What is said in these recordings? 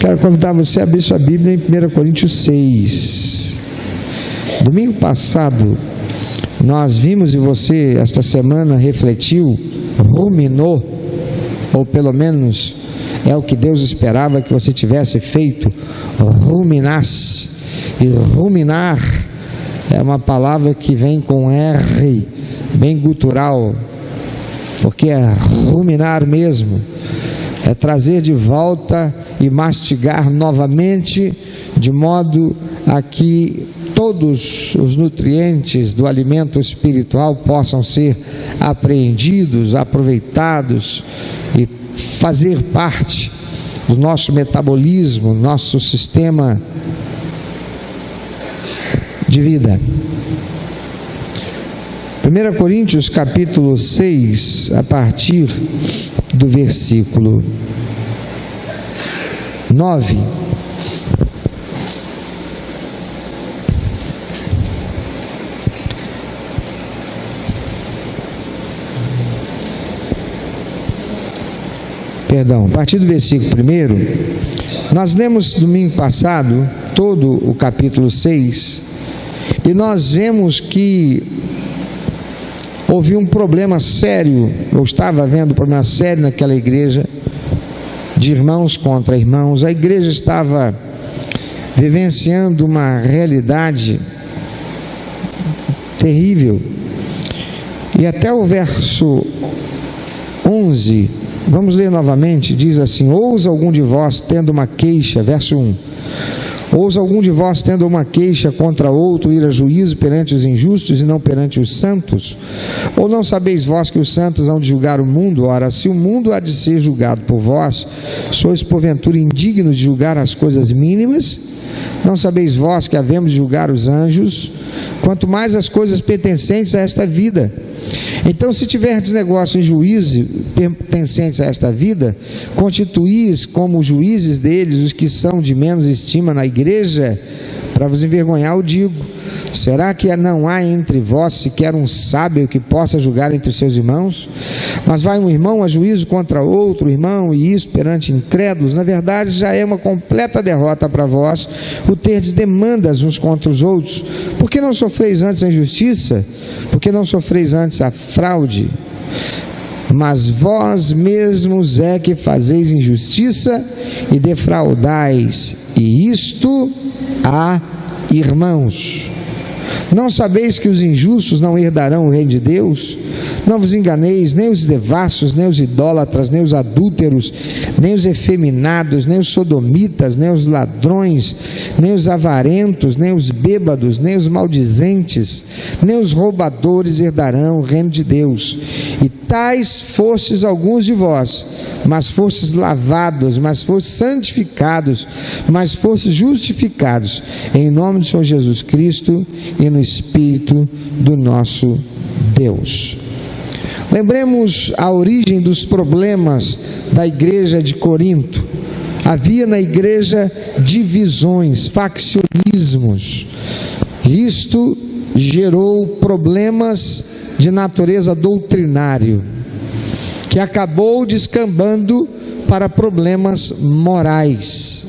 Quero convidar você a abrir sua Bíblia em 1 Coríntios 6. Domingo passado, nós vimos e você, esta semana, refletiu, ruminou, ou pelo menos é o que Deus esperava que você tivesse feito, ruminasse. E ruminar é uma palavra que vem com R, bem gutural, porque é ruminar mesmo, é trazer de volta e mastigar novamente, de modo a que todos os nutrientes do alimento espiritual possam ser apreendidos, aproveitados e fazer parte do nosso metabolismo, nosso sistema de vida. 1 Coríntios capítulo 6, a partir do versículo 9. Perdão, a partir do versículo 1, nós lemos domingo passado todo o capítulo 6 e nós vemos que houve um problema sério, eu estava vendo um problema sério naquela igreja, de irmãos contra irmãos. A igreja estava vivenciando uma realidade terrível, e até o verso 11, vamos ler novamente, diz assim: ousa algum de vós tendo uma queixa, verso 1, ousa algum de vós tendo uma queixa contra outro ir a juízo perante os injustos e não perante os santos? Ou não sabeis vós que os santos hão de julgar o mundo? Ora, se o mundo há de ser julgado por vós, sois porventura indignos de julgar as coisas mínimas? Não sabeis vós que havemos de julgar os anjos? Quanto mais as coisas pertencentes a esta vida. Então, se tiverdes negócio em juízo pertencentes a esta vida, constituís como juízes deles os que são de menos estima na igreja. Para vos envergonhar, eu digo: será que não há entre vós sequer um sábio que possa julgar entre os seus irmãos? Mas vai um irmão a juízo contra outro irmão, e isso perante incrédulos. Na verdade, já é uma completa derrota para vós o terdes demandas uns contra os outros. Por que não sofreis antes a injustiça? Por que não sofreis antes a fraude? Mas vós mesmos é que fazeis injustiça e defraudais, e isto há irmãos. Não sabeis que os injustos não herdarão o reino de Deus? Não vos enganeis, nem os devassos, nem os idólatras, nem os adúlteros, nem os efeminados, nem os sodomitas, nem os ladrões, nem os avarentos, nem os bêbados, nem os maldizentes, nem os roubadores herdarão o reino de Deus. E tais fostes alguns de vós, mas fostes lavados, mas fostes santificados, mas fostes justificados em nome do Senhor Jesus Cristo e no Espírito do nosso Deus. Lembremos a origem dos problemas da igreja de Corinto. Havia na igreja divisões, faccionismos. Isto gerou problemas de natureza doutrinário, que acabou descambando para problemas morais.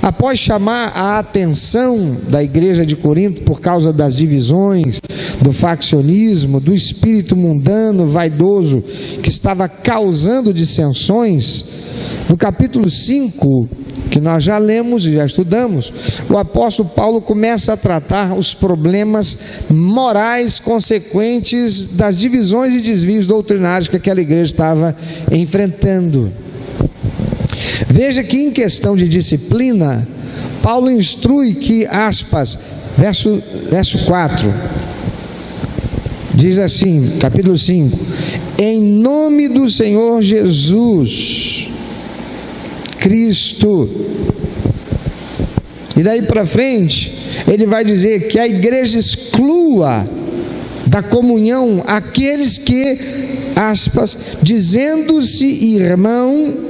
Após chamar a atenção da igreja de Corinto por causa das divisões, do faccionismo, do espírito mundano, vaidoso, que estava causando dissensões, no capítulo 5, que nós já lemos e já estudamos, o apóstolo Paulo começa a tratar os problemas morais consequentes das divisões e desvios doutrinários que aquela igreja estava enfrentando. Veja que em questão de disciplina, Paulo instrui que, aspas, verso 4, diz assim, capítulo 5, em nome do Senhor Jesus Cristo. E daí para frente, ele vai dizer que a igreja exclua da comunhão aqueles que, aspas, dizendo-se irmão,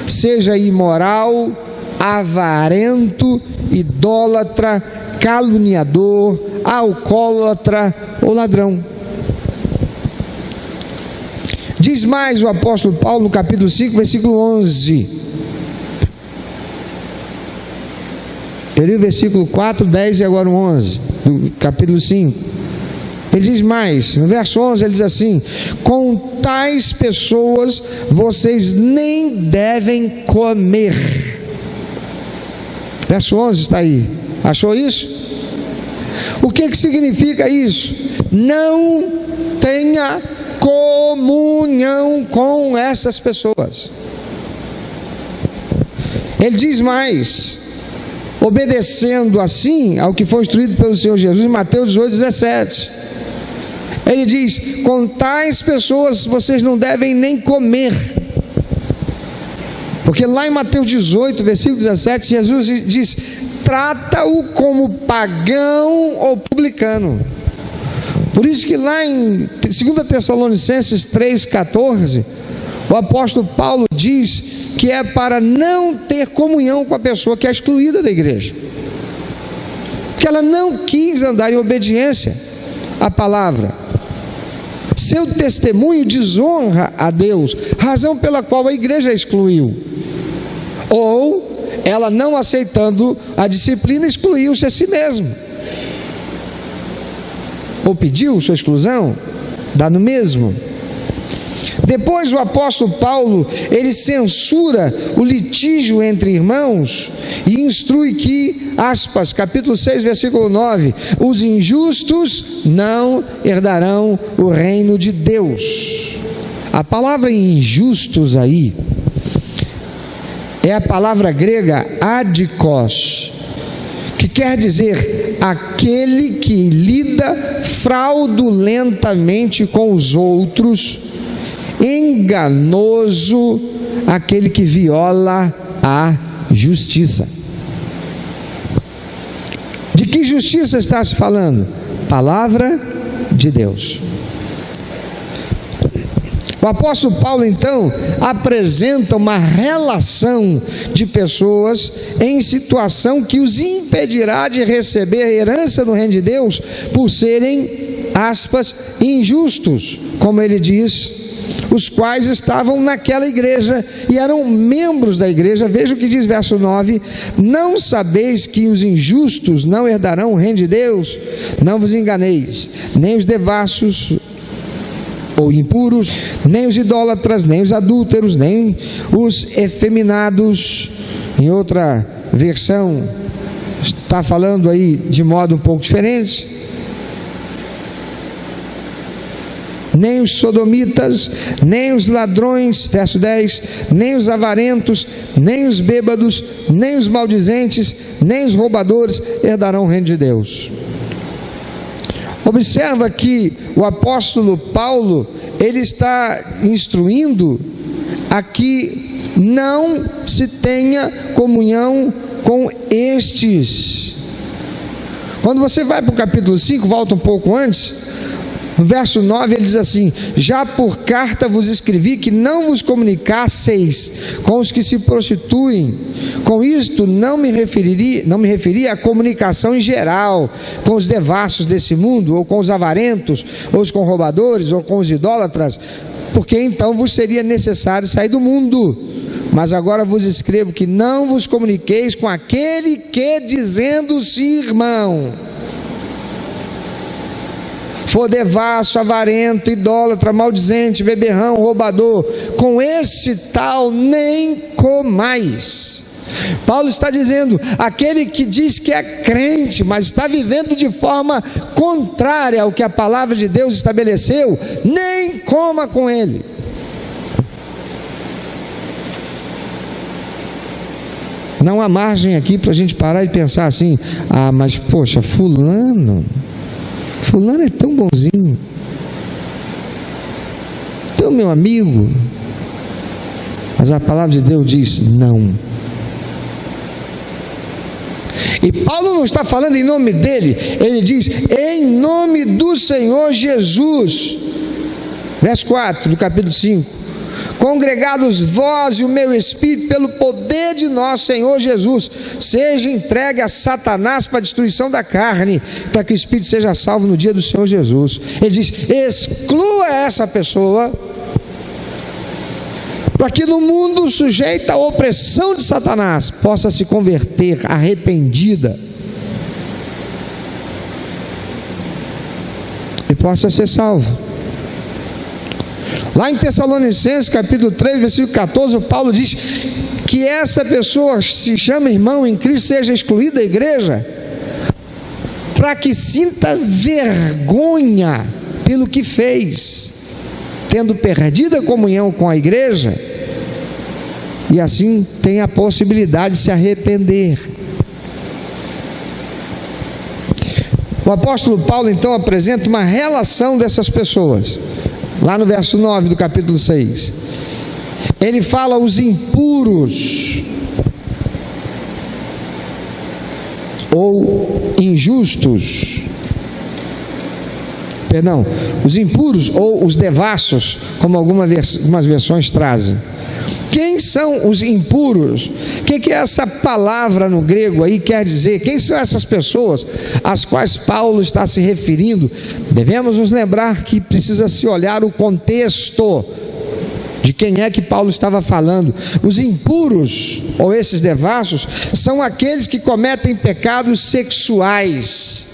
seja imoral, avarento, idólatra, caluniador, alcoólatra ou ladrão. Diz mais o apóstolo Paulo no capítulo 5, versículo 11: Eu li o versículo 4, 10 e agora o 11, do capítulo 5. Ele diz mais, no verso 11 ele diz assim: com tais pessoas vocês nem devem comer. Verso 11 está aí, achou isso? O que significa isso? Não tenha comunhão com essas pessoas. Ele diz mais, obedecendo assim ao que foi instruído pelo Senhor Jesus em Mateus 18, 17. Ele diz: com tais pessoas vocês não devem nem comer. Porque lá em Mateus 18, versículo 17, Jesus diz: trata-o como pagão ou publicano. Por isso que lá em 2 Tessalonicenses 3,14, o apóstolo Paulo diz que é para não ter comunhão com a pessoa que é excluída da igreja, porque ela não quis andar em obediência à palavra. Seu testemunho desonra a Deus, razão pela qual a igreja a excluiu. Ou ela, não aceitando a disciplina, excluiu-se a si mesmo. Ou pediu sua exclusão, dá no mesmo. Depois o apóstolo Paulo, ele censura o litígio entre irmãos e instrui que, aspas, capítulo 6, versículo 9, os injustos não herdarão o reino de Deus. A palavra injustos aí é a palavra grega adikos, que quer dizer aquele que lida fraudulentamente com os outros, enganoso, aquele que viola a justiça. De que justiça está se falando? Palavra de Deus. O apóstolo Paulo então apresenta uma relação de pessoas em situação que os impedirá de receber a herança do reino de Deus por serem, aspas, injustos, como ele diz, os quais estavam naquela igreja e eram membros da igreja. Veja o que diz verso 9: não sabeis que os injustos não herdarão o reino de Deus? Não vos enganeis, nem os devassos ou impuros, nem os idólatras, nem os adúlteros, nem os efeminados. Em outra versão está falando aí de modo um pouco diferente. Nem os sodomitas, nem os ladrões, verso 10, nem os avarentos, nem os bêbados, nem os maldizentes, nem os roubadores herdarão o reino de Deus. Observa que o apóstolo Paulo, ele está instruindo a que não se tenha comunhão com estes. Quando você vai para o capítulo 5, volta um pouco antes, no verso 9 ele diz assim: já por carta vos escrevi que não vos comunicasseis com os que se prostituem. Com isto não me referia à comunicação em geral, com os devassos desse mundo, ou com os avarentos, ou com roubadores, ou com os idólatras, porque então vos seria necessário sair do mundo. Mas agora vos escrevo que não vos comuniqueis com aquele que, dizendo-se irmão, for devasso, avarento, idólatra, maldizente, beberrão, roubador, com esse tal nem comais. Paulo está dizendo: aquele que diz que é crente, mas está vivendo de forma contrária ao que a palavra de Deus estabeleceu, nem coma com ele. Não há margem aqui para a gente parar e pensar assim: ah, mas poxa, fulano é tão bonzinho, tão meu amigo. Mas a palavra de Deus diz não. E Paulo não está falando em nome dele, ele diz em nome do Senhor Jesus. Verso 4 do capítulo 5: congregados vós e o meu espírito pelo poder de nosso Senhor Jesus, seja entregue a Satanás para a destruição da carne, para que o espírito seja salvo no dia do Senhor Jesus. Ele diz: exclua essa pessoa para que no mundo sujeito à opressão de Satanás possa se converter arrependida e possa ser salvo. Lá em Tessalonicenses capítulo 3, versículo 14, Paulo diz que essa pessoa se chama irmão em Cristo seja excluída da igreja, para que sinta vergonha pelo que fez, tendo perdido a comunhão com a igreja, e assim tem a possibilidade de se arrepender. O apóstolo Paulo então apresenta uma relação dessas pessoas, lá no verso 9 do capítulo 6. Ele fala os impuros ou injustos, perdão, os impuros ou os devassos, como algumas versões trazem. Quem são os impuros? O que essa palavra no grego aí quer dizer? Quem são essas pessoas às quais Paulo está se referindo? Devemos nos lembrar que precisa se olhar o contexto de quem é que Paulo estava falando. Os impuros, ou esses devassos, são aqueles que cometem pecados sexuais.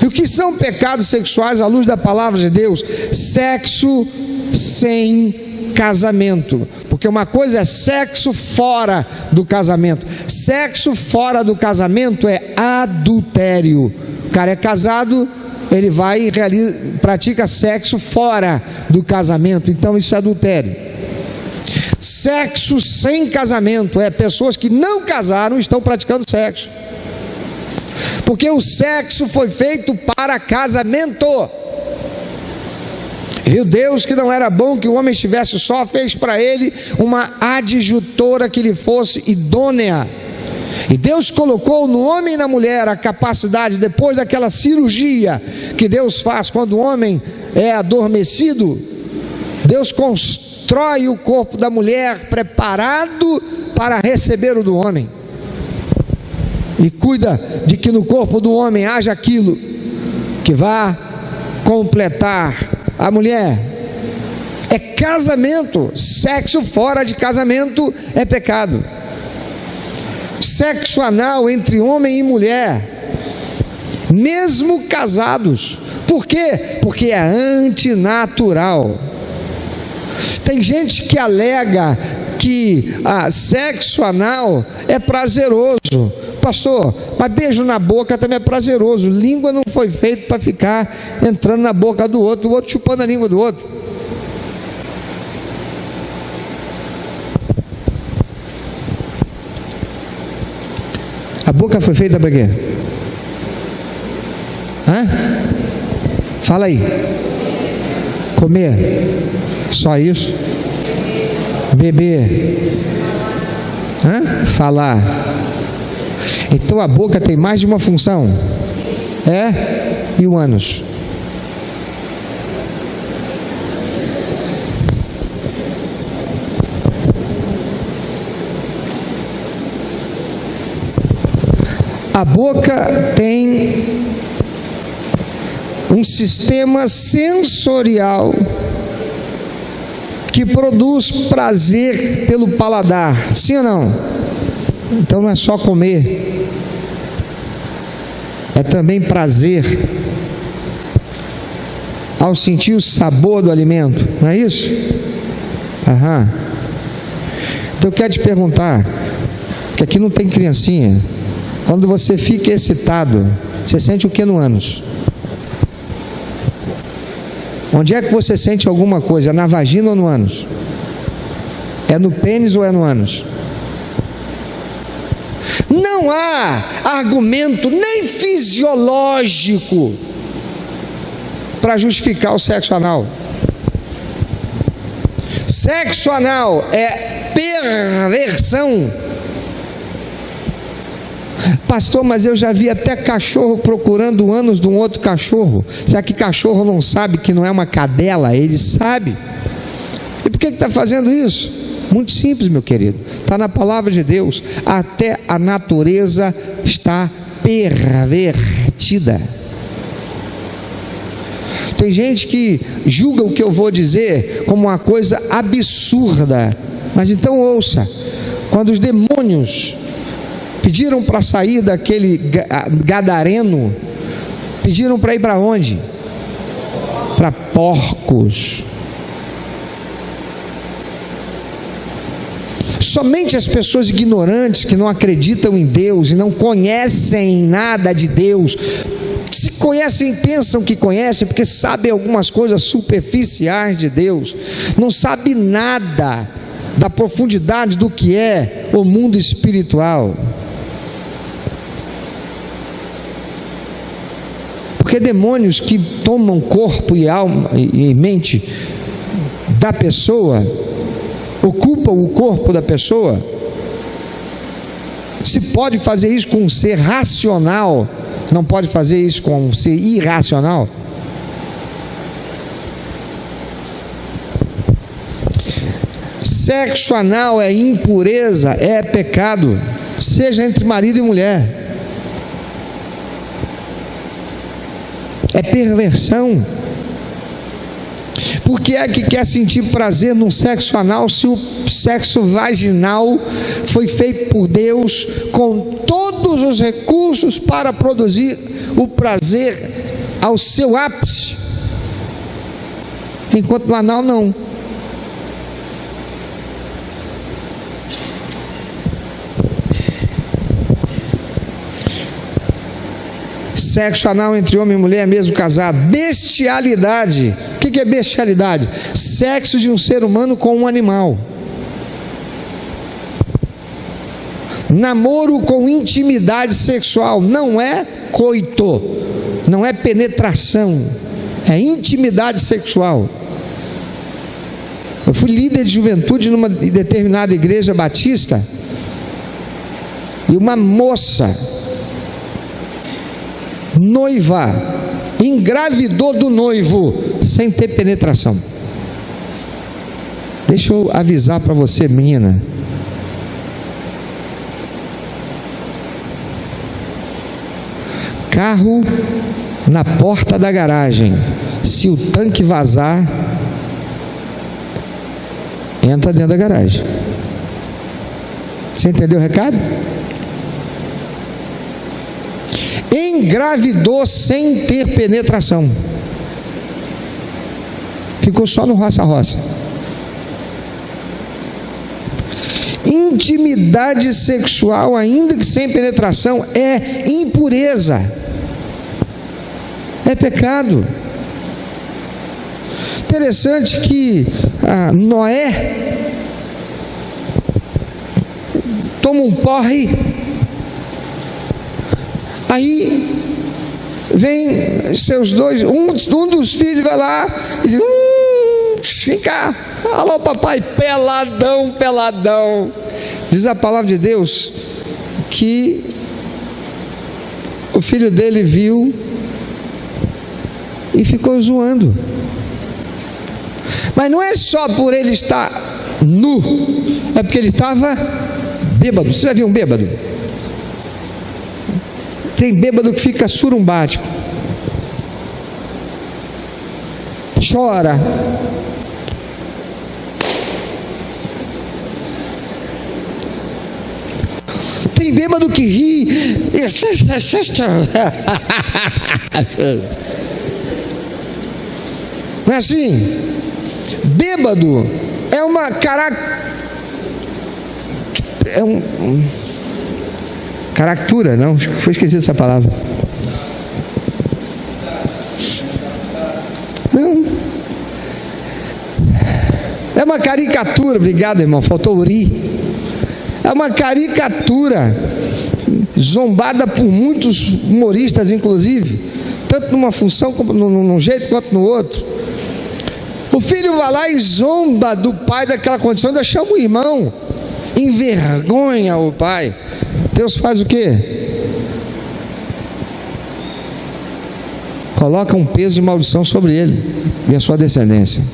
E o que são pecados sexuais à luz da palavra de Deus? Sexo sem casamento, porque uma coisa é sexo fora do casamento. Sexo fora do casamento é adultério. O cara é casado, ele vai e pratica sexo fora do casamento, então isso é adultério. Sexo sem casamento é pessoas que não casaram e estão praticando sexo, porque o sexo foi feito para casamento. Viu Deus que não era bom que o homem estivesse só, fez para ele uma adjutora que lhe fosse idônea. E Deus colocou no homem e na mulher a capacidade, depois daquela cirurgia que Deus faz quando o homem é adormecido, Deus constrói o corpo da mulher preparado para receber o do homem, e cuida de que no corpo do homem haja aquilo que vá completar a mulher. É casamento. Sexo fora de casamento é pecado. Sexo anal entre homem e mulher, mesmo casados. Por quê? Porque é antinatural. Tem gente que alega que sexo anal é prazeroso. Pastor, mas beijo na boca também é prazeroso. Língua não foi feito para ficar entrando na boca do outro, o outro chupando a língua do outro. A boca foi feita para quê? Fala aí. Comer. Só isso? Beber. Falar. Então a boca tem mais de uma função. E o ânus? A boca tem um sistema sensorial que produz prazer pelo paladar, sim ou não? Então não é só comer, é também prazer ao sentir o sabor do alimento, não é isso? Então eu quero te perguntar, que aqui não tem criancinha, quando você fica excitado, você sente o que no ânus? Onde é que você sente alguma coisa? É na vagina ou no ânus? É no pênis ou é no ânus? Não há argumento nem fisiológico para justificar o sexo anal. Sexo anal é perversão. Pastor, mas eu já vi até cachorro procurando o ânus de um outro cachorro. Será que cachorro não sabe que não é uma cadela? Ele sabe. E por que está fazendo isso? Muito simples, meu querido. Está na palavra de Deus. Até a natureza está pervertida. Tem gente que julga o que eu vou dizer como uma coisa absurda, mas então ouça: quando os demônios pediram para sair daquele gadareno, pediram para ir para onde? Para porcos. Somente as pessoas ignorantes que não acreditam em Deus e não conhecem nada de Deus, se conhecem, pensam que conhecem, porque sabem algumas coisas superficiais de Deus, não sabem nada da profundidade do que é o mundo espiritual. Porque demônios que tomam corpo e alma e mente da pessoa, ocupam o corpo da pessoa. Se pode fazer isso com um ser racional, não pode fazer isso com um ser irracional? Sexo anal é impureza, é pecado, seja entre marido e mulher. É perversão. Por que é que quer sentir prazer no sexo anal se o sexo vaginal foi feito por Deus com todos os recursos para produzir o prazer ao seu ápice, enquanto no anal não? Sexo anal entre homem e mulher, mesmo casado. Bestialidade. O que é bestialidade? Sexo de um ser humano com um animal. Namoro com intimidade sexual. Não é coito, não é penetração, é intimidade sexual. Eu fui líder de juventude numa determinada igreja batista, e uma moça noiva engravidou do noivo sem ter penetração. Deixa eu avisar para você, menina, carro na porta da garagem, se o tanque vazar, entra dentro da garagem. Você entendeu o recado? Engravidou sem ter penetração, ficou só no roça-roça. Intimidade sexual, ainda que sem penetração, é impureza, é pecado. Interessante que Noé toma um porre. Aí vem seus dois, um dos filhos vai lá e diz: vem cá, alô papai, peladão, peladão. Diz a palavra de Deus que o filho dele viu e ficou zoando. Mas não é só por ele estar nu, é porque ele estava bêbado. Você já viu um bêbado? Tem bêbado que fica surumbático, chora, tem bêbado que ri. Não é assim? Bêbado é uma caractura, não, foi esquecido essa palavra. Não. É uma caricatura, obrigado irmão, faltou uri. É uma caricatura, zombada por muitos humoristas, inclusive, tanto numa função, como num jeito, quanto no outro. O filho vai lá e zomba do pai daquela condição, ainda chama o irmão, envergonha o pai. Deus faz o quê? Coloca um peso de maldição sobre ele e a sua descendência,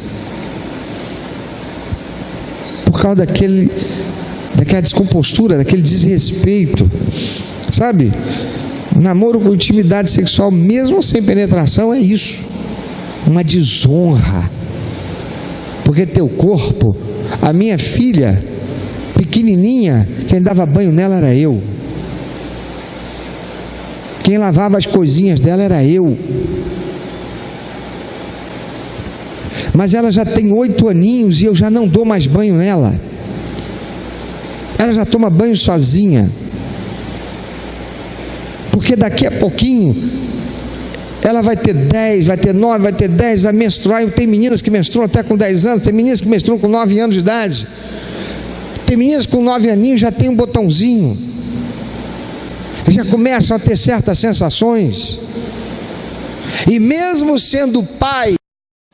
por causa daquela descompostura, daquele desrespeito, sabe? Namoro com intimidade sexual, mesmo sem penetração, é isso. uma desonra, porque teu corpo, a minha filha pequenininha, quem dava banho nela era eu, quem lavava as coisinhas dela era eu, mas ela já tem 8 aninhos e eu já não dou mais banho nela, ela já toma banho sozinha, porque daqui a pouquinho ela vai ter 10, vai ter 9, vai ter 10, vai menstruar. Tem meninas que menstruam até com 10 anos, tem meninas que menstruam com 9 anos de idade, tem meninas com 9 aninhos já tem um botãozinho, já começam a ter certas sensações, e mesmo sendo pai,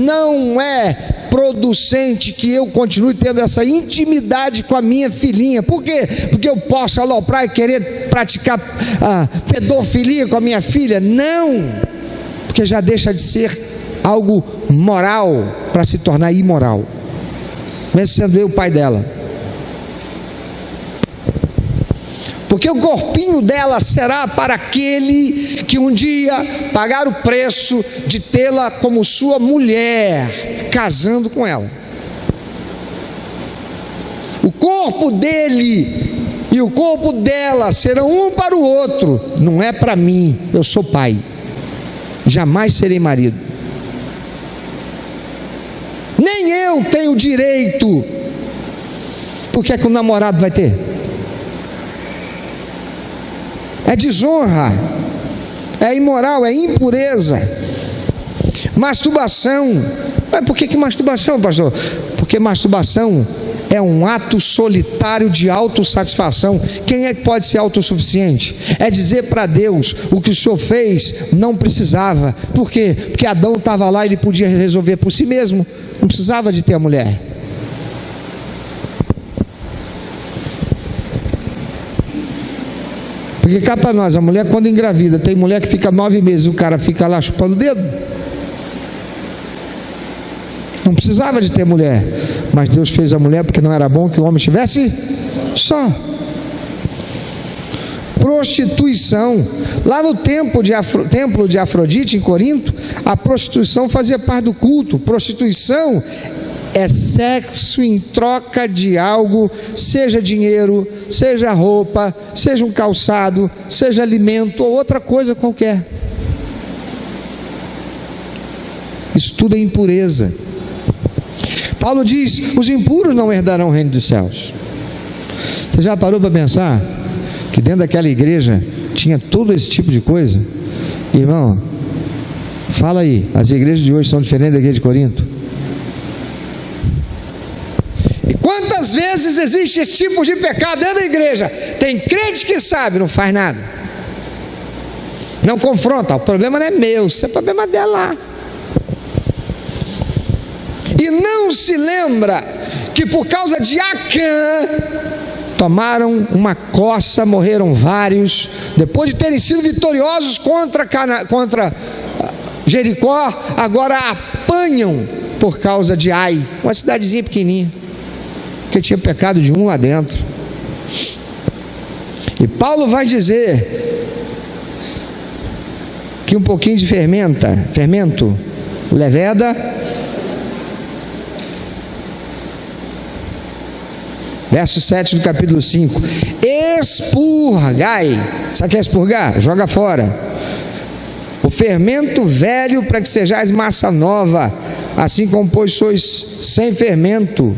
não é producente que eu continue tendo essa intimidade com a minha filhinha. Por quê? Porque eu posso aloprar e querer praticar pedofilia com a minha filha? Não, porque já deixa de ser algo moral para se tornar imoral, mesmo sendo eu o pai dela. Porque o corpinho dela será para aquele que um dia pagar o preço de tê-la como sua mulher, casando com ela. O corpo dele e o corpo dela serão um para o outro. Não é para mim, eu sou pai, jamais serei marido. Nem eu tenho direito. Por que é que o namorado vai ter? É desonra, é imoral, é impureza. Masturbação. Mas por que masturbação, pastor? Porque masturbação é um ato solitário de autossatisfação. Quem é que pode ser autossuficiente? É dizer para Deus: o que o Senhor fez não precisava. Por quê? Porque Adão estava lá e ele podia resolver por si mesmo, não precisava de ter a mulher. Porque cá para nós, a mulher quando engravida, tem mulher que fica 9 meses, o cara fica lá chupando o dedo. Não precisava de ter mulher, mas Deus fez a mulher porque não era bom que o homem estivesse só. Prostituição. Lá no templo de Afrodite em Corinto, a prostituição fazia parte do culto. Prostituição é sexo em troca de algo, seja dinheiro, seja roupa, seja um calçado, seja alimento ou outra coisa qualquer. Isso tudo é impureza. Paulo diz: os impuros não herdarão o reino dos céus. Você já parou para pensar que dentro daquela igreja tinha todo esse tipo de coisa? Irmão, fala aí, as igrejas de hoje são diferentes da igreja de Corinto? Quantas vezes existe esse tipo de pecado dentro da igreja? Tem crente que sabe, não faz nada, não confronta. O problema não é meu, isso é problema dela. E não se lembra que por causa de Acã tomaram uma coça, morreram vários, depois de terem sido vitoriosos contra Jericó, agora apanham por causa de Ai, uma cidadezinha pequenininha, porque tinha pecado de um lá dentro. E Paulo vai dizer que um pouquinho de fermento leveda. Verso 7 do capítulo 5: expurgai. Sabe o que é expurgar? Joga fora o fermento velho, para que sejais massa nova, assim como pois sois sem fermento.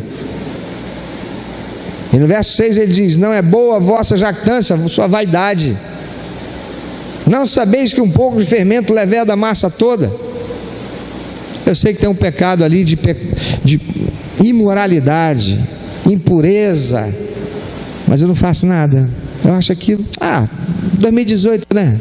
E no verso 6 ele diz: não é boa a vossa jactância, a sua vaidade. Não sabeis que um pouco de fermento leveda a massa toda? Eu sei que tem um pecado ali de imoralidade, impureza, mas eu não faço nada. Eu acho aquilo, 2018, né?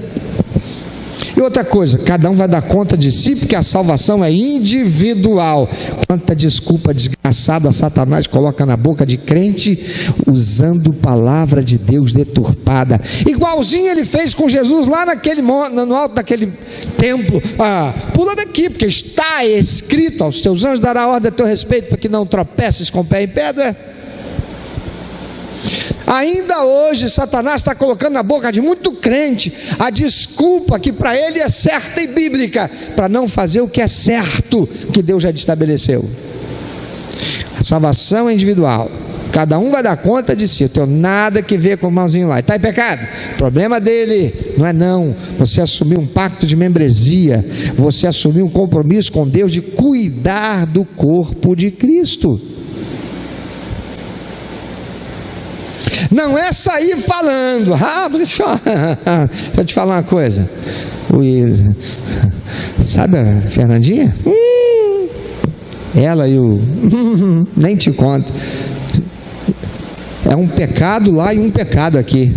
E outra coisa, cada um vai dar conta de si, porque a salvação é individual. Quanta desculpa desgraçada Satanás coloca na boca de crente, usando palavra de Deus deturpada, igualzinho ele fez com Jesus lá no alto daquele templo. Pula daqui, porque está escrito: aos teus anjos dará ordem a teu respeito, para que não tropeces com o pé em pedra. Ainda hoje, Satanás está colocando na boca de muito crente a desculpa que para ele é certa e bíblica, para não fazer o que é certo, que Deus já estabeleceu. A salvação é individual, cada um vai dar conta de si. Eu tenho nada que ver com o irmãozinho lá, está em pecado, problema dele, não é não. Você assumiu um pacto de membresia, você assumiu um compromisso com Deus de cuidar do corpo de Cristo. Não é sair falando, deixa eu te falar uma coisa, sabe a Fernandinha? Ela e o nem te conto, é um pecado lá e um pecado aqui.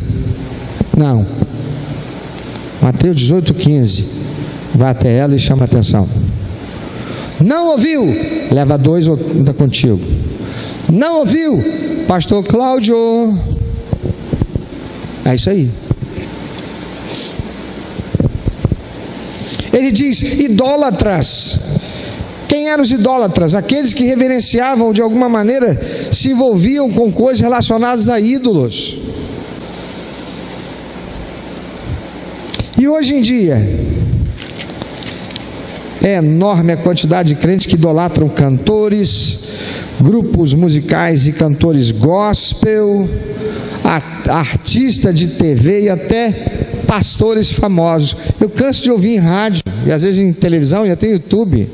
Não, Mateus 18:15, vai até ela e chama a atenção. Não ouviu? Leva 2 ou anda contigo. Não ouviu? Pastor Cláudio. É isso aí. Ele diz: idólatras. Quem eram os idólatras? Aqueles que reverenciavam, de alguma maneira, se envolviam com coisas relacionadas a ídolos. E hoje em dia, é enorme a quantidade de crentes que idolatram cantores, grupos musicais e cantores gospel, artistas de TV e até pastores famosos. Eu canso de ouvir em rádio e às vezes em televisão e até no YouTube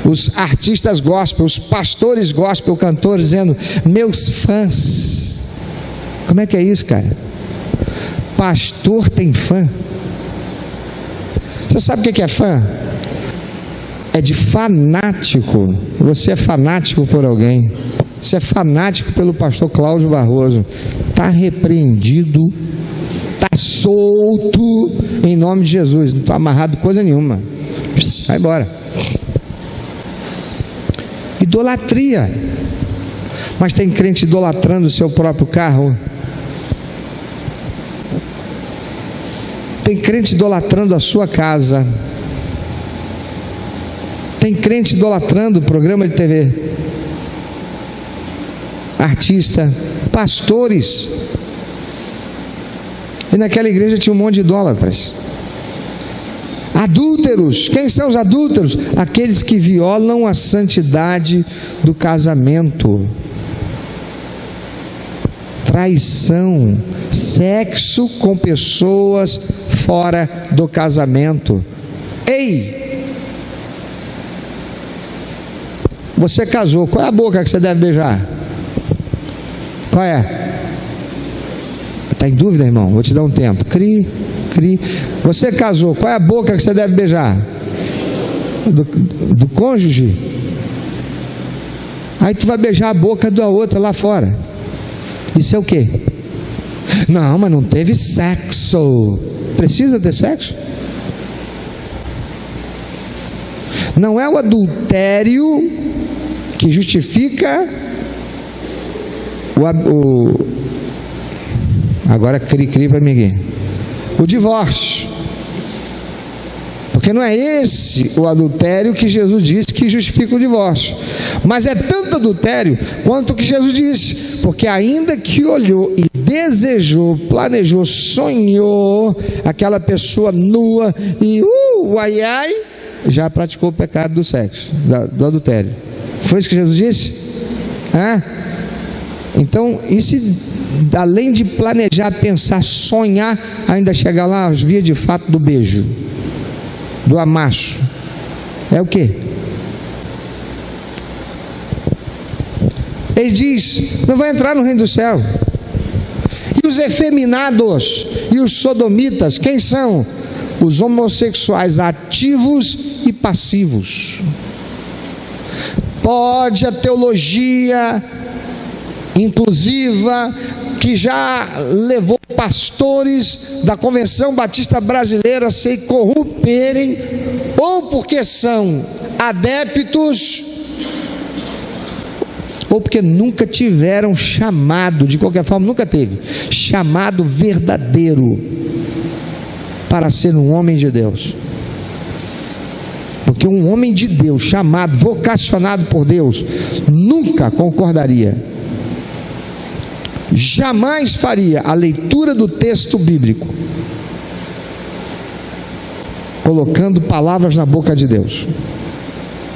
os artistas gospel, os pastores gospel, cantores dizendo: meus fãs. Como é que é isso, cara? Pastor tem fã? Você sabe o que é fã? É de fanático. Você é fanático por alguém. Você é fanático pelo pastor Cláudio Barroso. Está repreendido, está solto em nome de Jesus. Não está amarrado coisa nenhuma. Vai embora. Idolatria. Mas tem crente idolatrando o seu próprio carro. Tem crente idolatrando a sua casa. Tem crente idolatrando o programa de TV, artista, pastores. E naquela igreja tinha um monte de idólatras. Adúlteros. Quem são os adúlteros? Aqueles que violam a santidade do casamento. Traição, sexo com pessoas fora do casamento. Ei! Você casou, qual é a boca que você deve beijar? Qual é? Está em dúvida, irmão? Vou te dar um tempo. Cri. Você casou, qual é a boca que você deve beijar? Do cônjuge? Aí tu vai beijar a boca da outra lá fora. Isso é o quê? Não, mas não teve sexo. Precisa ter sexo? Não é o adultério que justifica agora cri para mim, o divórcio, porque não é esse o adultério que Jesus disse que justifica o divórcio, mas é tanto adultério quanto o que Jesus disse, porque ainda que olhou e desejou, planejou, sonhou aquela pessoa nua e já praticou o pecado do sexo, do adultério. Foi isso que Jesus disse? Então, e se além de planejar, pensar, sonhar, ainda chegar lá às vias de fato do beijo, do amasso? É o quê? Ele diz: não vai entrar no reino do céu. E os efeminados e os sodomitas, quem são? Os homossexuais ativos e passivos. Pode a teologia inclusiva, que já levou pastores da Convenção Batista Brasileira a se corromperem, ou porque são adeptos, ou porque nunca tiveram chamado, de qualquer forma nunca teve chamado verdadeiro para ser um homem de Deus. Porque um homem de Deus, chamado, vocacionado por Deus, nunca concordaria jamais faria a leitura do texto bíblico colocando palavras na boca de Deus.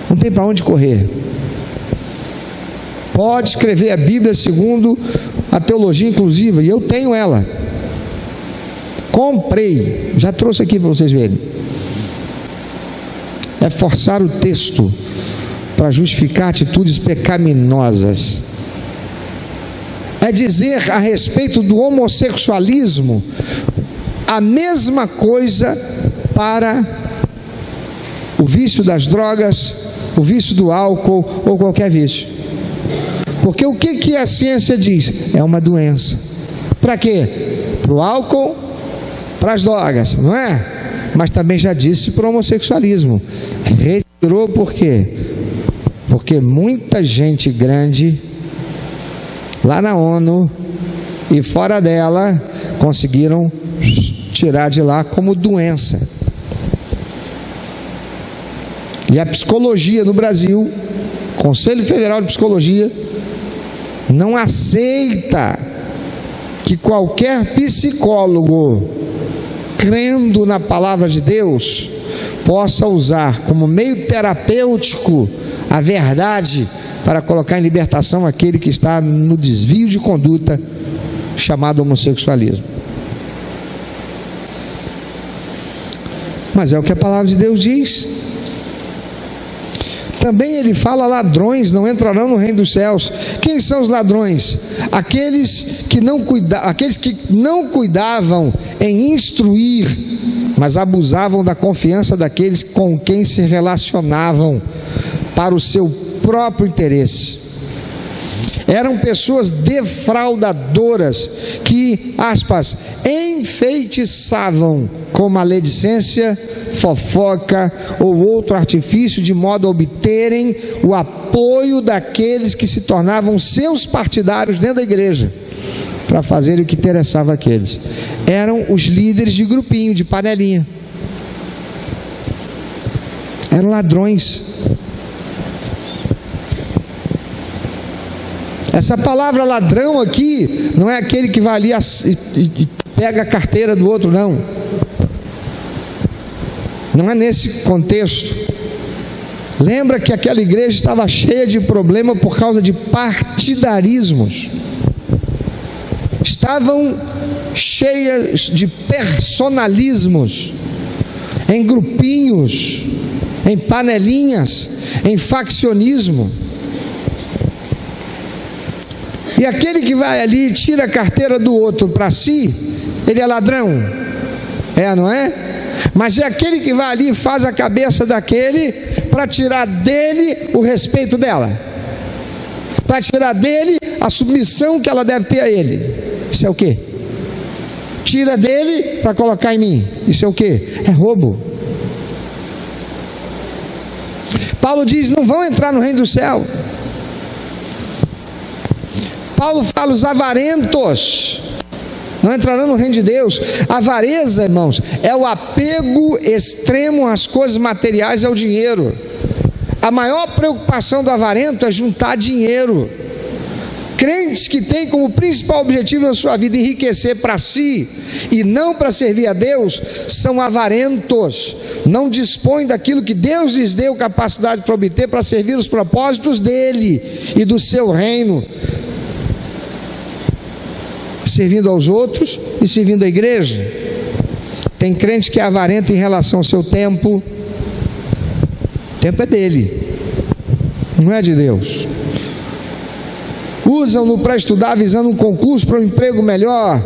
Não tem para onde correr. Pode escrever a Bíblia segundo a teologia inclusiva, e eu tenho ela. Comprei, já trouxe aqui para vocês verem. É forçar o texto para justificar atitudes pecaminosas. É dizer a respeito do homossexualismo a mesma coisa para o vício das drogas, o vício do álcool ou qualquer vício. Porque o que a ciência diz? É uma doença. Para quê? Para o álcool, para as drogas, não é? Mas também já disse para o homossexualismo. Retirou por quê? Porque muita gente grande lá na ONU e fora dela conseguiram tirar de lá como doença. E a psicologia no Brasil, Conselho Federal de Psicologia, não aceita que qualquer psicólogo, crendo na palavra de Deus, possa usar como meio terapêutico a verdade para colocar em libertação aquele que está no desvio de conduta chamado homossexualismo. Mas é o que a palavra de Deus diz. Também ele fala: ladrões não entrarão no reino dos céus. Quem são os ladrões? Aqueles que não cuidavam em instruir, mas abusavam da confiança daqueles com quem se relacionavam para o seu próprio interesse. Eram pessoas defraudadoras que, aspas, enfeitiçavam com maledicência, fofoca ou outro artifício de modo a obterem o apoio daqueles que se tornavam seus partidários dentro da igreja, para fazerem o que interessava àqueles. Eram os líderes de grupinho, de panelinha. Eram ladrões. Essa palavra ladrão aqui não é aquele que vai ali e pega a carteira do outro, não. Não é nesse contexto. Lembra que aquela igreja estava cheia de problema por causa de partidarismos. Estavam cheias de personalismos, em grupinhos, em panelinhas, em faccionismo. E aquele que vai ali e tira a carteira do outro para si, ele é ladrão. É, não é? Mas é aquele que vai ali e faz a cabeça daquele para tirar dele o respeito dela, para tirar dele a submissão que ela deve ter a ele. Isso é o quê? Tira dele para colocar em mim. Isso é o quê? É roubo. Paulo diz: não vão entrar no reino do céu. Paulo fala: os avarentos não entrarão no reino de Deus. Avareza, irmãos, é o apego extremo às coisas materiais, ao dinheiro. A maior preocupação do avarento é juntar dinheiro. Crentes que têm como principal objetivo na sua vida enriquecer para si e não para servir a Deus, são avarentos. Não dispõem daquilo que Deus lhes deu capacidade para obter, para servir os propósitos dele e do seu reino, servindo aos outros e servindo a igreja. Tem crente que é avarento em relação ao seu tempo. O tempo é dele, não é de Deus. Usam-no para estudar, visando um concurso para um emprego melhor,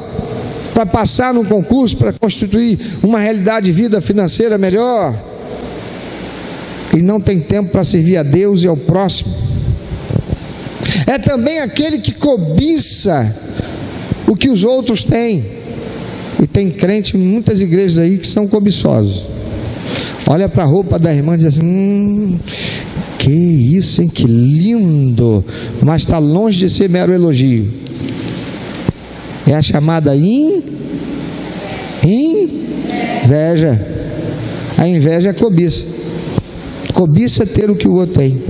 para passar num concurso, para constituir uma realidade de vida financeira melhor, e não tem tempo para servir a Deus e ao próximo. É também aquele que cobiça o que os outros têm. E tem crente em muitas igrejas aí que são cobiçosos. Olha para a roupa da irmã e diz assim: que isso, hein? Que lindo! Mas está longe de ser mero elogio. É a chamada inveja. A inveja é cobiça. Cobiça é ter o que o outro tem.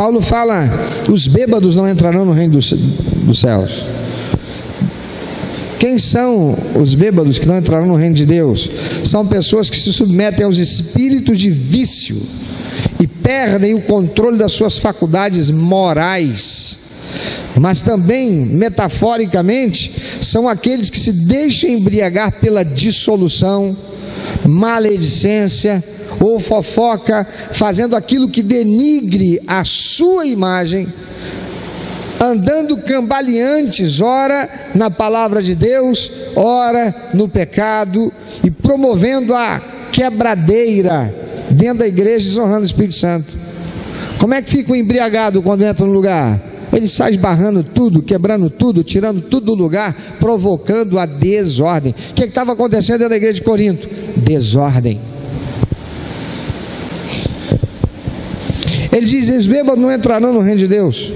Paulo fala: os bêbados não entrarão no reino dos céus. Quem são os bêbados que não entrarão no reino de Deus? São pessoas que se submetem aos espíritos de vício e perdem o controle das suas faculdades morais. Mas também, metaforicamente, são aqueles que se deixam embriagar pela dissolução, maledicência ou fofoca, fazendo aquilo que denigre a sua imagem, andando cambaleantes, ora na palavra de Deus, ora no pecado, e promovendo a quebradeira dentro da igreja, desonrando o Espírito Santo. Como é que fica o embriagado quando entra no lugar? Ele sai esbarrando tudo, quebrando tudo, tirando tudo do lugar, provocando a desordem. O que estava acontecendo dentro da igreja de Corinto? Desordem. Ele diz: os bêbados não entrarão no reino de Deus.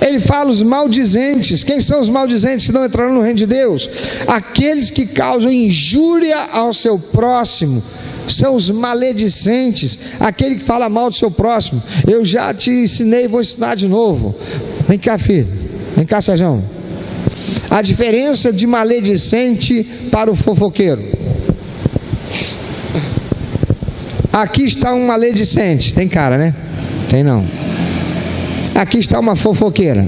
Ele fala os maldizentes. Quem são os maldizentes que não entrarão no reino de Deus? Aqueles que causam injúria ao seu próximo. São os maledicentes, aquele que fala mal do seu próximo. Eu já te ensinei e vou ensinar de novo. Vem cá, filho. Vem cá, Sérgio. A diferença de maledicente para o fofoqueiro. Aqui está um maledicente. Tem cara, né? Tem não. Aqui está uma fofoqueira.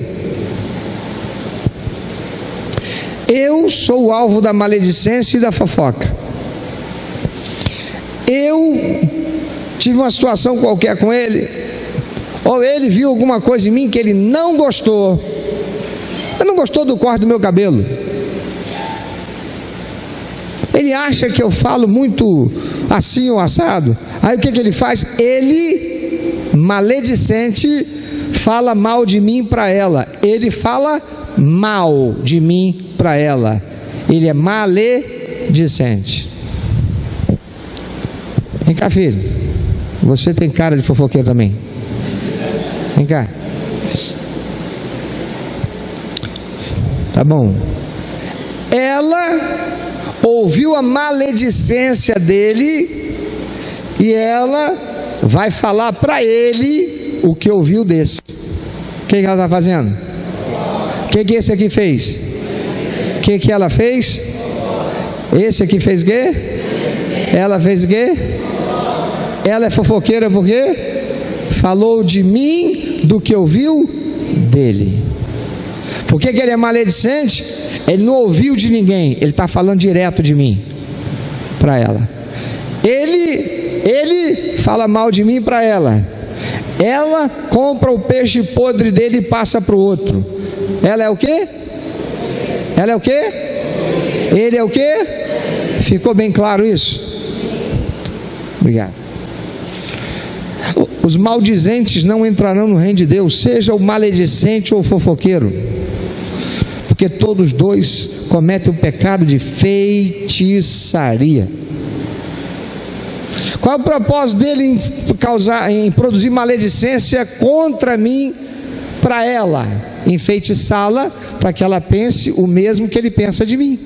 Eu sou o alvo da maledicência e da fofoca. Eu tive uma situação qualquer com ele, ou ele viu alguma coisa em mim que ele não gostou. Ele não gostou do corte do meu cabelo. Ele acha que eu falo muito assim ou assado. Aí o que ele faz? Ele, maledicente, fala mal de mim para ela. Ele fala mal de mim para ela. Ele é maledicente. Vem cá, filho. Você tem cara de fofoqueiro também. Vem cá. Tá bom. Ela ouviu a maledicência dele e ela vai falar para ele o que ouviu desse. O que ela está fazendo? O que esse aqui fez? O que ela fez? Esse aqui fez o quê? Ela fez o quê? Ela é fofoqueira porque falou de mim do que ouviu dele. Por que ele é maledicente? Ele não ouviu de ninguém, ele está falando direto de mim para ela. Ele fala mal de mim para ela. Ela compra o peixe podre dele e passa para o outro. Ela é o quê? Ela é o quê? Ele é o quê? Ficou bem claro isso? Obrigado. Os maldizentes não entrarão no reino de Deus, seja o maledicente ou o fofoqueiro, porque todos dois cometem o pecado de feitiçaria. Qual é o propósito dele em produzir maledicência contra mim, para ela? Enfeitiçá-la, para que ela pense o mesmo que ele pensa de mim.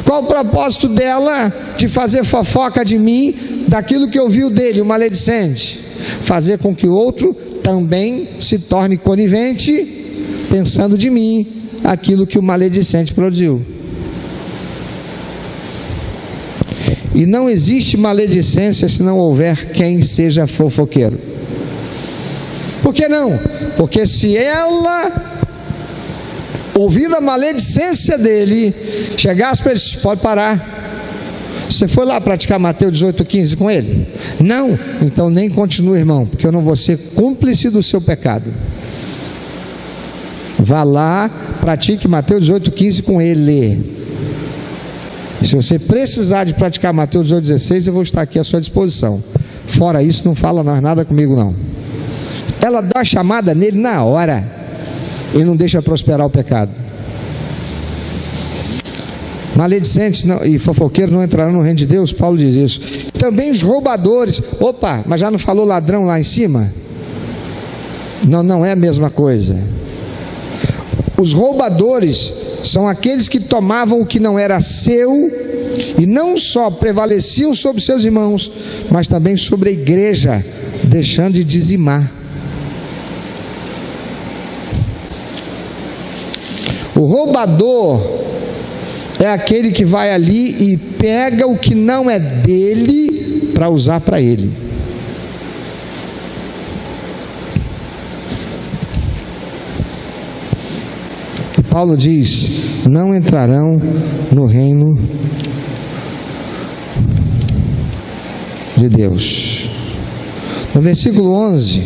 Qual o propósito dela de fazer fofoca de mim, daquilo que ouviu dele, o maledicente? Fazer com que o outro também se torne conivente, pensando de mim aquilo que o maledicente produziu. E não existe maledicência se não houver quem seja fofoqueiro. Por que não? Porque se ela, ouvindo a maledicência dele, chegasse para ele: pode parar. Você foi lá praticar Mateus 18:15 com ele? Não? Então nem continue, irmão, porque eu não vou ser cúmplice do seu pecado. Vá lá, pratique Mateus 18:15 com ele. E se você precisar de praticar Mateus 18:16, eu vou estar aqui à sua disposição. Fora isso, não fala nada comigo não. Ela dá a chamada nele na hora e não deixa prosperar o pecado. Maledicentes e fofoqueiros não entrarão no reino de Deus. Paulo diz isso. Também os roubadores. Opa, mas já não falou ladrão lá em cima? Não é a mesma coisa. Os roubadores são aqueles que tomavam o que não era seu e não só prevaleciam sobre seus irmãos, mas também sobre a igreja, deixando de dizimar. O roubador é aquele que vai ali e pega o que não é dele para usar para ele. E Paulo diz: não entrarão no reino de Deus. No versículo 11,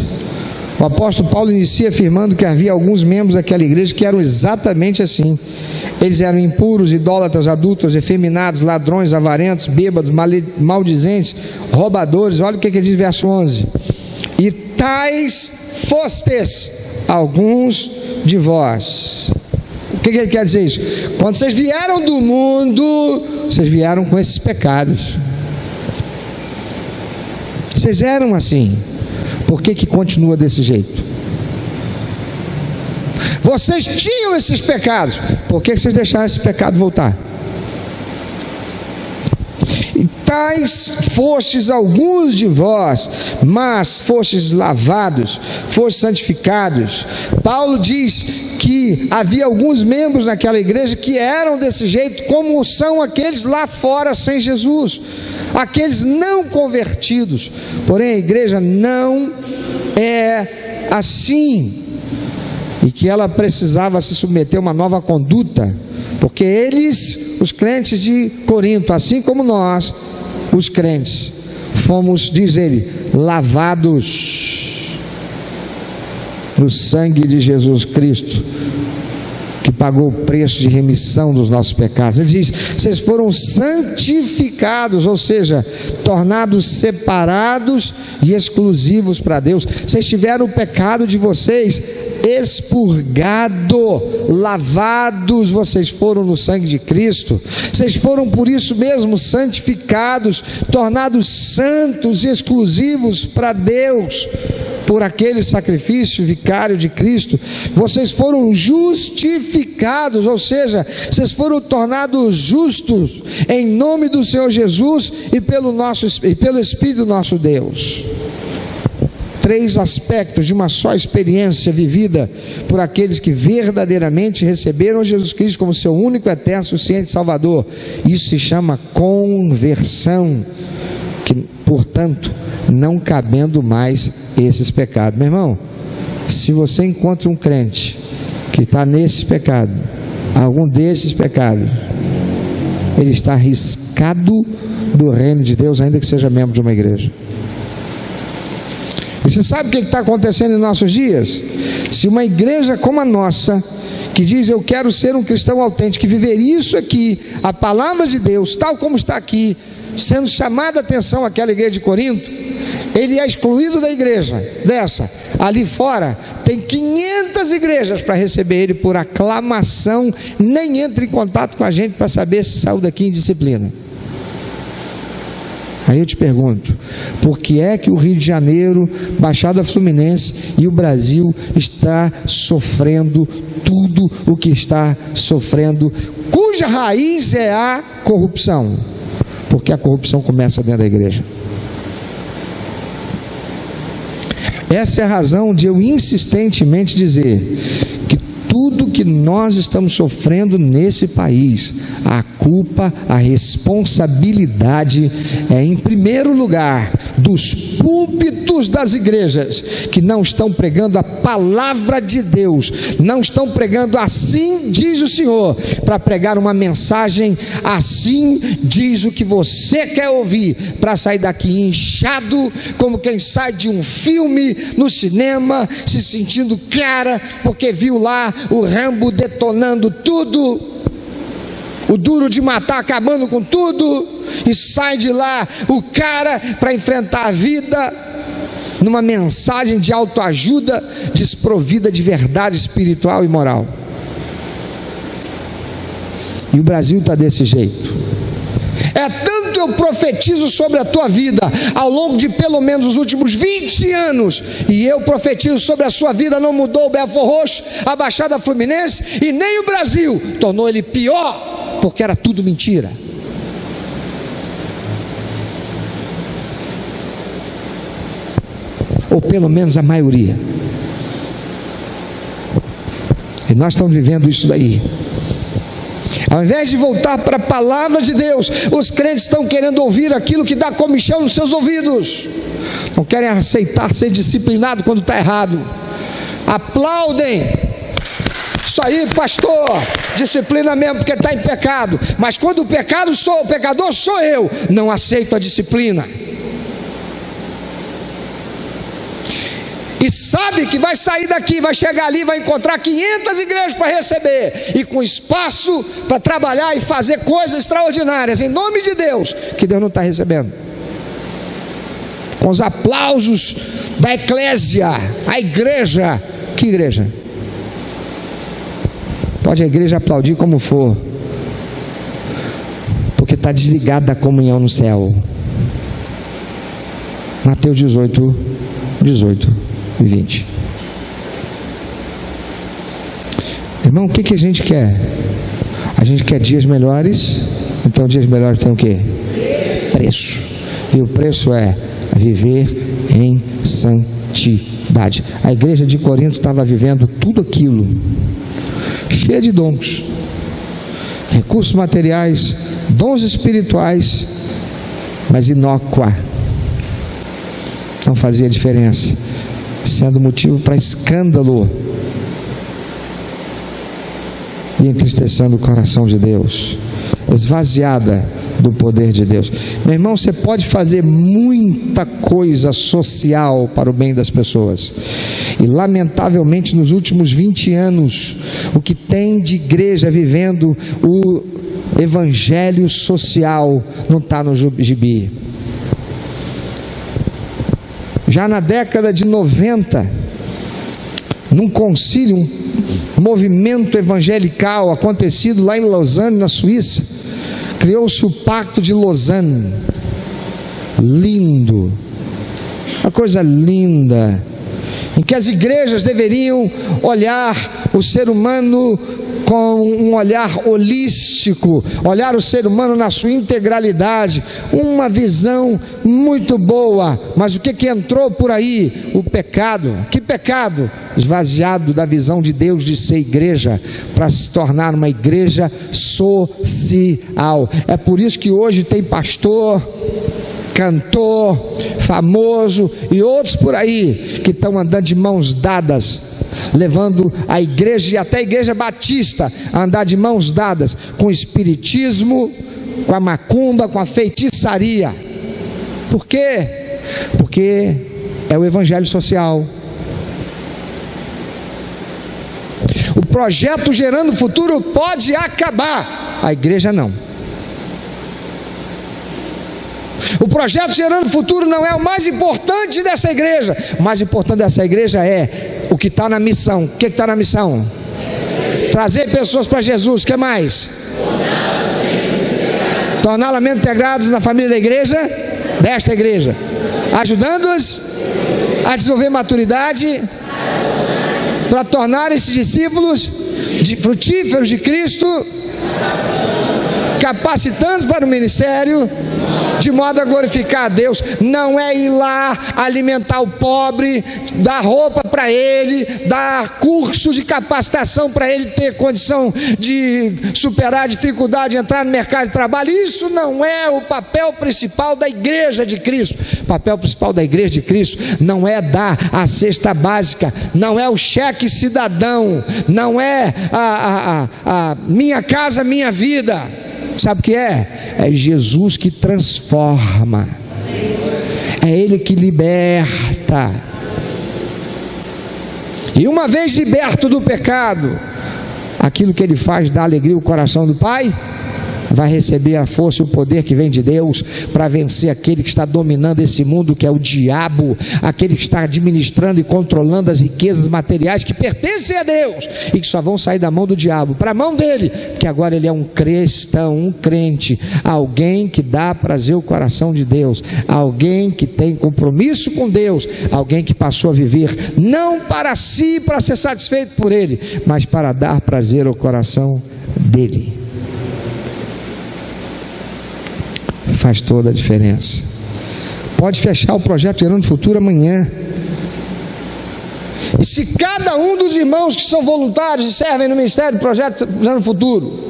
o apóstolo Paulo inicia afirmando que havia alguns membros daquela igreja que eram exatamente assim. Eles eram impuros, idólatras, adúlteros, efeminados, ladrões, avarentos, bêbados, maldizentes, roubadores. Olha o que ele diz no verso 11: e tais fostes alguns de vós. O que ele quer dizer isso? Quando vocês vieram do mundo, vocês vieram com esses pecados. Vocês eram assim. Por que continua desse jeito? Vocês tinham esses pecados. Por que vocês deixaram esse pecado voltar? E tais fostes alguns de vós, mas fostes lavados, fostes santificados. Paulo diz que havia alguns membros naquela igreja que eram desse jeito, como são aqueles lá fora sem Jesus, aqueles não convertidos. Porém a igreja não é assim, e que ela precisava se submeter a uma nova conduta, porque eles, os crentes de Corinto, assim como nós, os crentes, fomos, diz ele, lavados no sangue de Jesus Cristo, que pagou o preço de remissão dos nossos pecados. Ele diz: vocês foram santificados, ou seja, tornados separados e exclusivos para Deus. Vocês tiveram o pecado de vocês expurgado, lavados, vocês foram no sangue de Cristo. Vocês foram por isso mesmo santificados, tornados santos e exclusivos para Deus, por aquele sacrifício vicário de Cristo. Vocês foram justificados, ou seja, vocês foram tornados justos em nome do Senhor Jesus e pelo Espírito do nosso Deus. 3 aspectos de uma só experiência vivida por aqueles que verdadeiramente receberam Jesus Cristo como seu único, eterno, suficiente Salvador. Isso se chama conversão, que, portanto, não cabendo mais esses pecados. Meu irmão, se você encontra um crente que está nesse pecado, algum desses pecados, ele está arriscado do reino de Deus, ainda que seja membro de uma igreja. E você sabe o que está acontecendo em nossos dias? Se uma igreja como a nossa, que diz: eu quero ser um cristão autêntico, viver isso aqui, a palavra de Deus, tal como está aqui, sendo chamada a atenção aquela igreja de Corinto, ele é excluído da igreja dessa. Ali fora tem 500 igrejas para receber ele por aclamação, nem entra em contato com a gente para saber se saiu daqui em disciplina. Aí eu te pergunto: por que é que o Rio de Janeiro, Baixada Fluminense e o Brasil está sofrendo tudo o que está sofrendo, cuja raiz é a corrupção? Porque a corrupção começa dentro da igreja. Essa é a razão de eu insistentemente dizer que tudo que nós estamos sofrendo nesse país, a culpa, a responsabilidade é, em primeiro lugar, dos púlpitos das igrejas, que não estão pregando a palavra de Deus, não estão pregando assim diz o Senhor, para pregar uma mensagem assim diz o que você quer ouvir, para sair daqui inchado, como quem sai de um filme no cinema, se sentindo cara, porque viu lá o Rambo detonando tudo, o Duro de Matar acabando com tudo, e sai de lá o cara para enfrentar a vida numa mensagem de autoajuda desprovida de verdade espiritual e moral. E o Brasil está desse jeito. É tanto eu profetizo sobre a tua vida ao longo de pelo menos os últimos 20 anos, e eu profetizo sobre a sua vida. Não mudou o Belfor Roxo, a Baixada Fluminense e nem o Brasil, tornou ele pior, porque era tudo mentira. Ou pelo menos a maioria. E nós estamos vivendo isso daí. Ao invés de voltar para a palavra de Deus, os crentes estão querendo ouvir aquilo que dá comichão nos seus ouvidos. Não querem aceitar ser disciplinado quando está errado. Aplaudem. Isso aí, pastor, disciplina mesmo porque está em pecado. Mas quando o pecador sou eu, não aceito a disciplina. E sabe que vai sair daqui, vai chegar ali, vai encontrar 500 igrejas para receber, e com espaço para trabalhar e fazer coisas extraordinárias, em nome de Deus, que Deus não está recebendo. Com os aplausos da eclésia, a igreja. Que igreja? Pode a igreja aplaudir como for, porque está desligado da comunhão no céu. Mateus 18 e 20. Irmão, o que a gente quer? A gente quer dias melhores. Então dias melhores tem o quê? Preço. E o preço é viver em santidade. A igreja de Corinto estava vivendo tudo aquilo, cheia de dons, recursos materiais, dons espirituais, mas inócua. Não fazia diferença, sendo motivo para escândalo e entristecendo o coração de Deus, esvaziada do poder de Deus. Meu irmão, você pode fazer muita coisa social para o bem das pessoas, e lamentavelmente nos últimos 20 anos o que tem de igreja vivendo o evangelho social não está no gibi. Já na década de 90, num concílio, um movimento evangelical acontecido lá em Lausanne, na Suíça, criou-se o Pacto de Lausanne. Lindo, uma coisa linda, em que as igrejas deveriam olhar o ser humano com um olhar holístico, olhar o ser humano na sua integralidade, uma visão muito boa. Mas o que entrou por aí? O pecado. Que pecado? Esvaziado da visão de Deus de ser igreja, para se tornar uma igreja social. É por isso que hoje tem pastor, cantor famoso e outros por aí que estão andando de mãos dadas, levando a igreja e até a igreja batista a andar de mãos dadas com o espiritismo, com a macumba, com a feitiçaria. Por quê? Porque é o evangelho social. O projeto Gerando Futuro pode acabar, a igreja não. O projeto Gerando Futuro não é o mais importante dessa igreja. O mais importante dessa igreja é o que está na missão. O que está na missão? Trazer pessoas para Jesus. O que mais? Torná-las membros integrados na família da igreja, desta igreja, ajudando-os a desenvolver maturidade para tornar esses discípulos frutíferos de Cristo, capacitando para o ministério, de modo a glorificar a Deus. Não é ir lá alimentar o pobre, dar roupa para ele, dar curso de capacitação para ele ter condição de superar a dificuldade de entrar no mercado de trabalho. Isso não é o papel principal da igreja de Cristo. O papel principal da igreja de Cristo não é dar a cesta básica, não é o cheque cidadão, não é a minha casa, minha vida. Sabe o que é? É Jesus que transforma, é Ele que liberta. E uma vez liberto do pecado, aquilo que Ele faz dá alegria ao coração do Pai? vai receber a força e o poder que vem de Deus para vencer aquele que está dominando esse mundo, que é o diabo, aquele que está administrando e controlando as riquezas materiais que pertencem a Deus e que só vão sair da mão do diabo para a mão dele, porque agora ele é um cristão, um crente, alguém que dá prazer ao coração de Deus, alguém que tem compromisso com Deus, alguém que passou a viver não para si, para ser satisfeito por ele, mas para dar prazer ao coração dele. Faz toda a diferença. Pode fechar o projeto Gerando Futuro amanhã. E se cada um dos irmãos que são voluntários e servem no ministério do projeto Gerando Futuro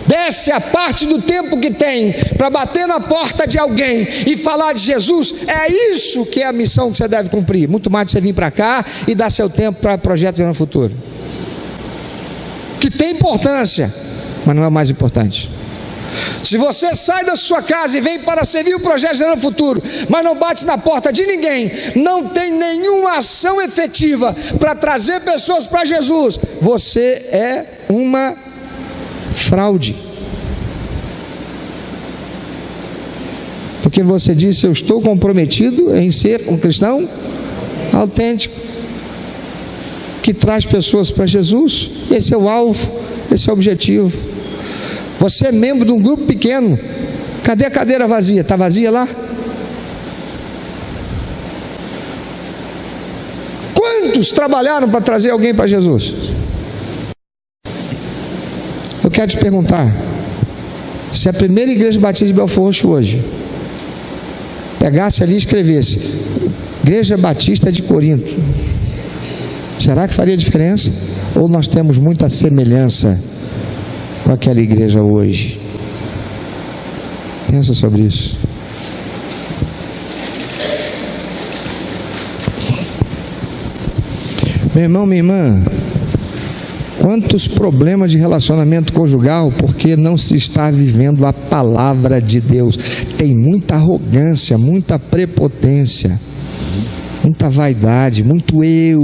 desse a parte do tempo que tem para bater na porta de alguém e falar de Jesus, é isso que é a missão que você deve cumprir, muito mais de você vir para cá e dar seu tempo para o projeto Gerando Futuro, que tem importância, mas não é o mais importante. Se você sai da sua casa e vem para servir o projeto Gerando Futuro, mas não bate na porta de ninguém, não tem nenhuma ação efetiva para trazer pessoas para Jesus, você é uma fraude. Porque você disse: eu estou comprometido em ser um cristão autêntico, que traz pessoas para Jesus. Esse é o alvo, esse é o objetivo. Você é membro de um grupo pequeno. Cadê a cadeira vazia? Está vazia lá? Quantos trabalharam para trazer alguém para Jesus? Eu quero te perguntar: se a primeira igreja batista de Belfort Roxo hoje pegasse ali e escrevesse Igreja Batista de Corinto, será que faria diferença? Ou nós temos muita semelhança com aquela igreja hoje? Pensa sobre isso. Meu irmão, minha irmã, quantos problemas de relacionamento conjugal porque não se está vivendo a palavra de Deus. Tem muita arrogância, muita prepotência, muita vaidade, muito eu,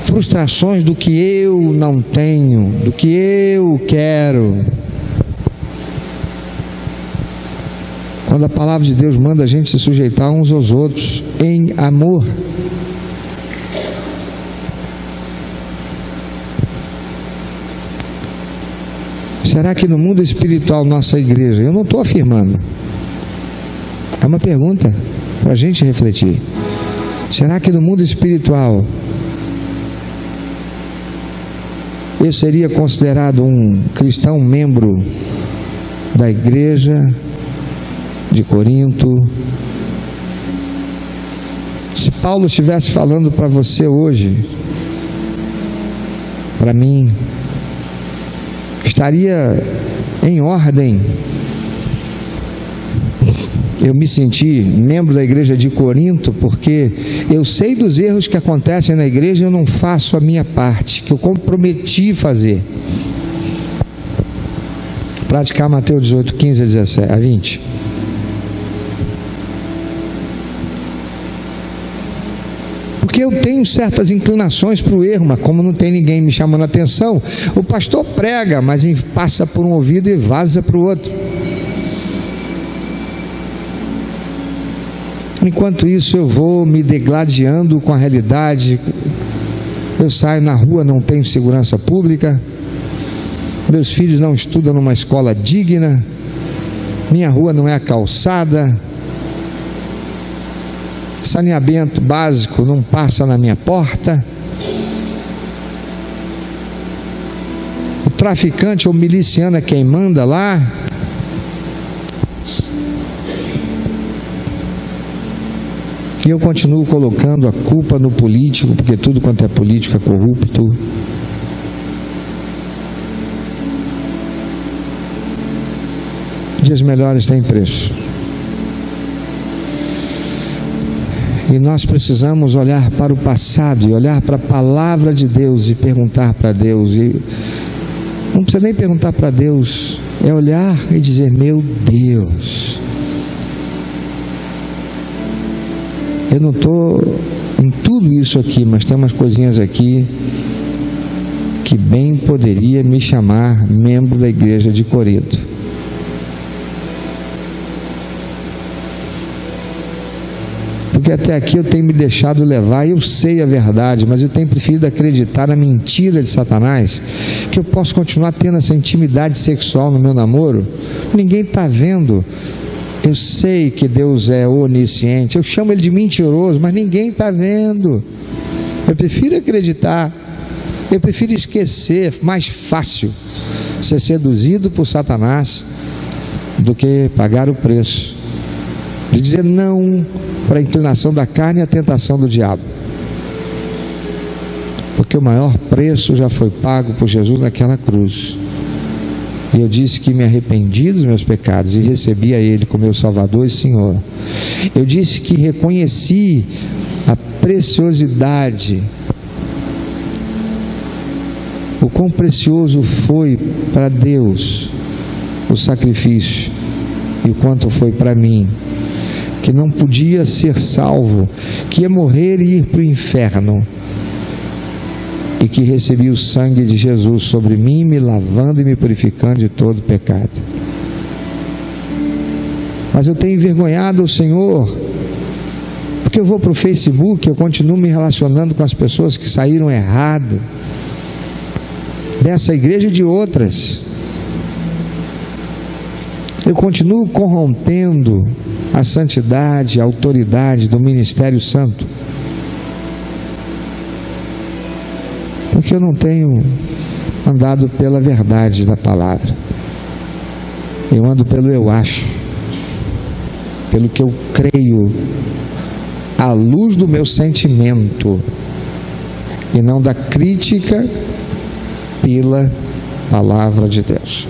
frustrações do que eu não tenho, do que eu quero. Quando a palavra de Deus manda a gente se sujeitar uns aos outros em amor. Será que no mundo espiritual, nossa igreja, eu não estou afirmando, é uma pergunta para a gente refletir, será que no mundo espiritual eu seria considerado um cristão membro da igreja de Corinto? Se Paulo estivesse falando para você hoje, para mim, estaria em ordem eu me senti membro da igreja de Corinto, porque eu sei dos erros que acontecem na igreja e eu não faço a minha parte, que eu comprometi fazer. Praticar Mateus 18, 15 a 20. Porque eu tenho certas inclinações para o erro, mas como não tem ninguém me chamando a atenção, o pastor prega, mas passa por um ouvido e vaza para o outro. Enquanto isso eu vou me degladiando com a realidade. Eu saio na rua, não tenho segurança pública, meus filhos não estudam numa escola digna, minha rua não é calçada, saneamento básico não passa na minha porta, o traficante ou miliciano é quem manda lá. E eu continuo colocando a culpa no político, porque tudo quanto é político é corrupto. Dias melhores têm preço. E nós precisamos olhar para o passado e olhar para a palavra de Deus e perguntar para Deus. E não precisa nem perguntar para Deus, é olhar e dizer: meu Deus, eu não estou em tudo isso aqui, mas tem umas coisinhas aqui que bem poderia me chamar membro da igreja de Corinto. Porque até aqui eu tenho me deixado levar, eu sei a verdade, mas eu tenho preferido acreditar na mentira de Satanás, que eu posso continuar tendo essa intimidade sexual no meu namoro. Ninguém está vendo. Eu sei que Deus é onisciente, eu chamo Ele de mentiroso, mas ninguém está vendo. Eu prefiro acreditar, eu prefiro esquecer. Mais fácil ser seduzido por Satanás do que pagar o preço de dizer não para a inclinação da carne e a tentação do diabo. Porque o maior preço já foi pago por Jesus naquela cruz. E eu disse que me arrependi dos meus pecados e recebi a Ele como meu Salvador e Senhor. Eu disse que reconheci a preciosidade, o quão precioso foi para Deus o sacrifício e o quanto foi para mim, que não podia ser salvo, que ia morrer e ir para o inferno, e que recebi o sangue de Jesus sobre mim, me lavando e me purificando de todo pecado. Mas eu tenho envergonhado o Senhor, porque eu vou para o Facebook, eu continuo me relacionando com as pessoas que saíram errado, dessa igreja e de outras. Eu continuo corrompendo a santidade, a autoridade do ministério santo, porque eu não tenho andado pela verdade da palavra. Eu ando pelo eu acho, pelo que eu creio, à luz do meu sentimento, e não da crítica pela palavra de Deus.